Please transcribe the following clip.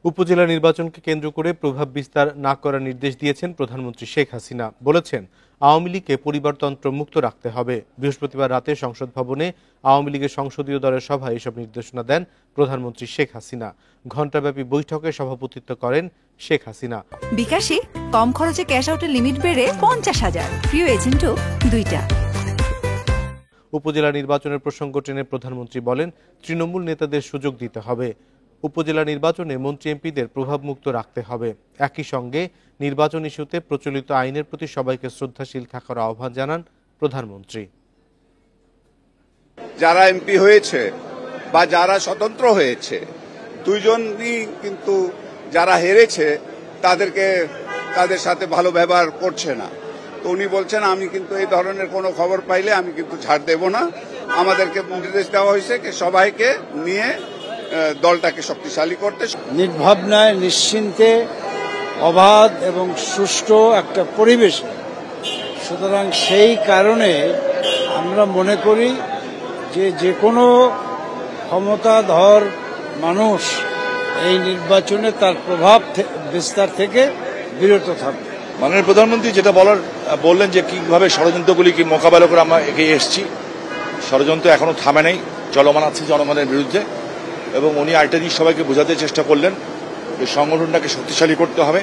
উপজেলা নির্বাচনকে কেন্দ্র করে প্রভাব বিস্তার না করার নির্দেশ দিয়েছেন প্রধানমন্ত্রী শেখ হাসিনা। বলেছেন, আওয়ামী লীগকে পরিবারতন্ত্র মুক্ত রাখতে হবে। বৃহস্পতিবার রাতে সংসদ ভবনে আওয়ামী লীগের সংসদীয় দলের সভায় এসব নির্দেশনা দেন প্রধানমন্ত্রী শেখ হাসিনা। ঘণ্টাব্যাপী বৈঠকে সভাপতিত্ব করেন শেখ হাসিনা। বিকাশে কম খরচে ক্যাশ আউটের লিমিট বেড়ে 50,000, প্রিয় এজেন্টও 2টা। উপজেলা নির্বাচনের প্রসঙ্গ টেনে প্রধানমন্ত্রী বলেন, তৃণমূল নেতাদের সুযোগ দিতে হবে। উপজেলা নির্বাচনে মন্ত্রী এমপিদের প্রভাবমুক্ত রাখতে হবে। একই সঙ্গে নির্বাচন ইস্যুতে প্রচলিত আইনের প্রতি সবাইকে শ্রদ্ধাশীল থাকার আহ্বান জানান প্রধানমন্ত্রী। যারা এমপি হয়েছে বা যারা স্বতন্ত্র হয়েছে, দুইজনই কিন্তু যারা হেরেছে তাদের সাথে ভালো ব্যবহার করছে না। তো উনি বলছেন, আমি কিন্তু এই ধরনের কোনো খবর পাইলে আমি কিন্তু ছাড় দেব না। আমাদেরকে নির্দেশ দেওয়া হয়েছে সবাইকে নিয়ে দলটাকে শক্তিশালী করতে, নির্ভাবনায় নিশ্চিন্তে অবাধ এবং সুষ্ঠু একটা পরিবেশ। সুতরাং সেই কারণে আমরা মনে করি যে কোনো ক্ষমতাধর মানুষ এই নির্বাচনে তার প্রভাব বিস্তার থেকে বিরত থাকবে। মাননীয় প্রধানমন্ত্রী যেটা বললেন যে কিভাবে ষড়যন্ত্রগুলিকে মোকাবেলা করে আমরা এগিয়ে এসেছি। ষড়যন্ত্র এখনো থামে নেই, চলমান আছে জনগণের বিরুদ্ধে। এবং উনি আরেকটা জিনিস সবাইকে বোঝাতে চেষ্টা করলেন যে সংগঠনটাকে শক্তিশালী করতে হবে।